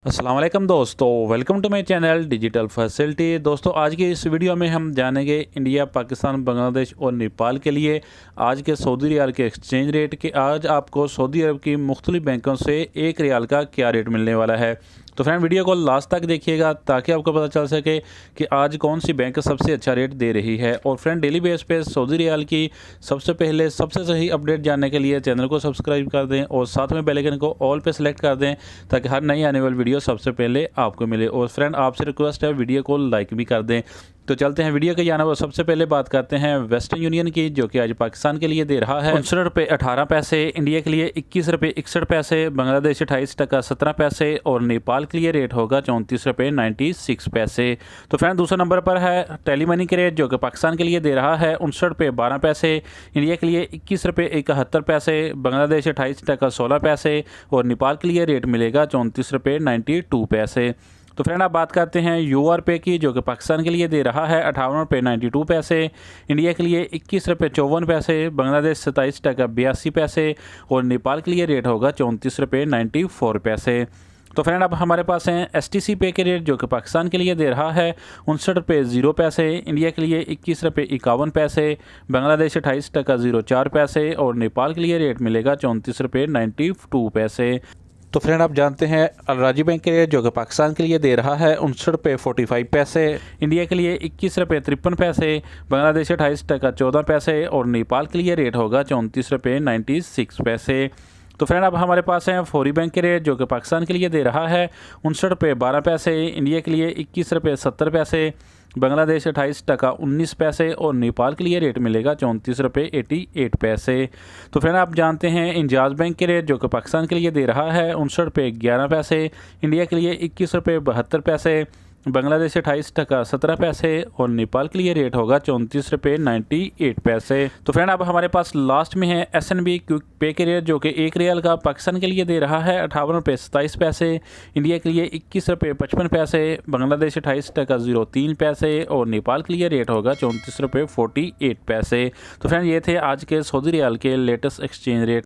अस्सलाम वालेकुम दोस्तों, welcome to my channel digital facility. दोस्तों आज की इस वीडियो में हम जानेंगे इंडिया, पाकिस्तान, बांग्लादेश और नेपाल के लिए आज के सऊदी रियाल के एक्सचेंज रेट कि आज आपको सऊदी अरब की मुख्तलिफ बैंकों से एक रियाल का क्या रेट मिलने वाला है। तो फ्रेंड वीडियो को लास्ट तक देखिएगा ताकि आपको पता चल सके कि आज कौन सी बैंक सबसे अच्छा रेट दे रही है। और फ्रेंड डेली बेस पे सऊदी रियाल की सबसे पहले सबसे सही अपडेट जानने के लिए चैनल को सब्सक्राइब कर दें और साथ में बेल आइकन को ऑल पे सेलेक्ट कर दें ताकि हर नई आने वाली वीडियो सबसे पहले आपको मिले। और फ्रेंड आपसे रिक्वेस्ट है वीडियो को लाइक भी कर दें। तो चलते हैं वीडियो के जाना वो सबसे पहले बात करते हैं वेस्टर्न यूनियन की, जो कि आज पाकिस्तान के लिए दे रहा है 59 रुपये 18 पैसे, इंडिया के लिए 21 रुपये 61 पैसे, बांग्लादेश 28 टका 17 पैसे और नेपाल के लिए रेट होगा 34 रुपये 96 पैसे। तो फ्रेंड दूसरे नंबर पर है टेली मनी के रेट, जो कि पाकिस्तान के लिए दे रहा है 59 रुपये 12 पैसे, इंडिया के लिए 21 रुपये 71 पैसे, बांग्लादेश 28 टका 16 पैसे और नेपाल के लिए रेट मिलेगा 34 रुपये 92 पैसे। तो फ्रेंड आप बात करते हैं यूआर पे की, जो कि पाकिस्तान के लिए दे रहा है 58 रुपये 92 पैसे, इंडिया के लिए 21 रुपये 54 पैसे, बांग्लादेश 27 टका 82 पैसे और नेपाल के लिए रेट होगा 34 रुपये 94 पैसे। तो फ्रेंड अब हमारे पास हैं एसटीसी पे के रेट, जो कि पाकिस्तान के लिए दे रहा है 59 रुपये 0 पैसे, इंडिया के लिए 21 रुपये 51 पैसे, बांग्लादेश 28 टका 04 पैसे और नेपाल के लिए रेट मिलेगा 34 रुपये 92 पैसे। तो फ्रेंड आप जानते हैं अलराजी बैंक के रेट, जो कि पाकिस्तान के लिए दे रहा है 59 रुपये 45 पैसे, इंडिया के लिए 21 रुपये 53 पैसे, बांग्लादेश 28 टका 14 पैसे और नेपाल के लिए रेट होगा 34 रुपये 96 पैसे। तो फ्रेंड अब हमारे पास हैं फौरी बैंक के रेट, जो कि पाकिस्तान के लिए दे रहा है 59 रुपये 12 पैसे, इंडिया के लिए 21 रुपये 70 पैसे, बांग्लादेश 28 टका 19 पैसे और नेपाल के लिए रेट मिलेगा 34 रुपये 88 पैसे। तो फ्रेंड आप जानते हैं इंजाज बैंक के रेट, जो कि पाकिस्तान के लिए दे रहा है 59 रुपये 11 पैसे, इंडिया के लिए 21 रुपये 72 पैसे, बांग्लादेश 28 टका 17 पैसे और नेपाल के लिए रेट होगा 34 रुपये 98 पैसे। तो फ्रेंड अब हमारे पास लास्ट में है एसएनबी क्विक पे के रेट, जो कि एक रियाल का पाकिस्तान के लिए दे रहा है 58 रुपये 27 पैसे, इंडिया के लिए 21 रुपये 55 पैसे, बांग्लादेश 28 टका 03 पैसे और नेपाल के लिए रेट होगा 34 रुपये 48 पैसे। तो फ्रेंड ये थे आज के सऊदी रियाल के लेटेस्ट एक्सचेंज रेट।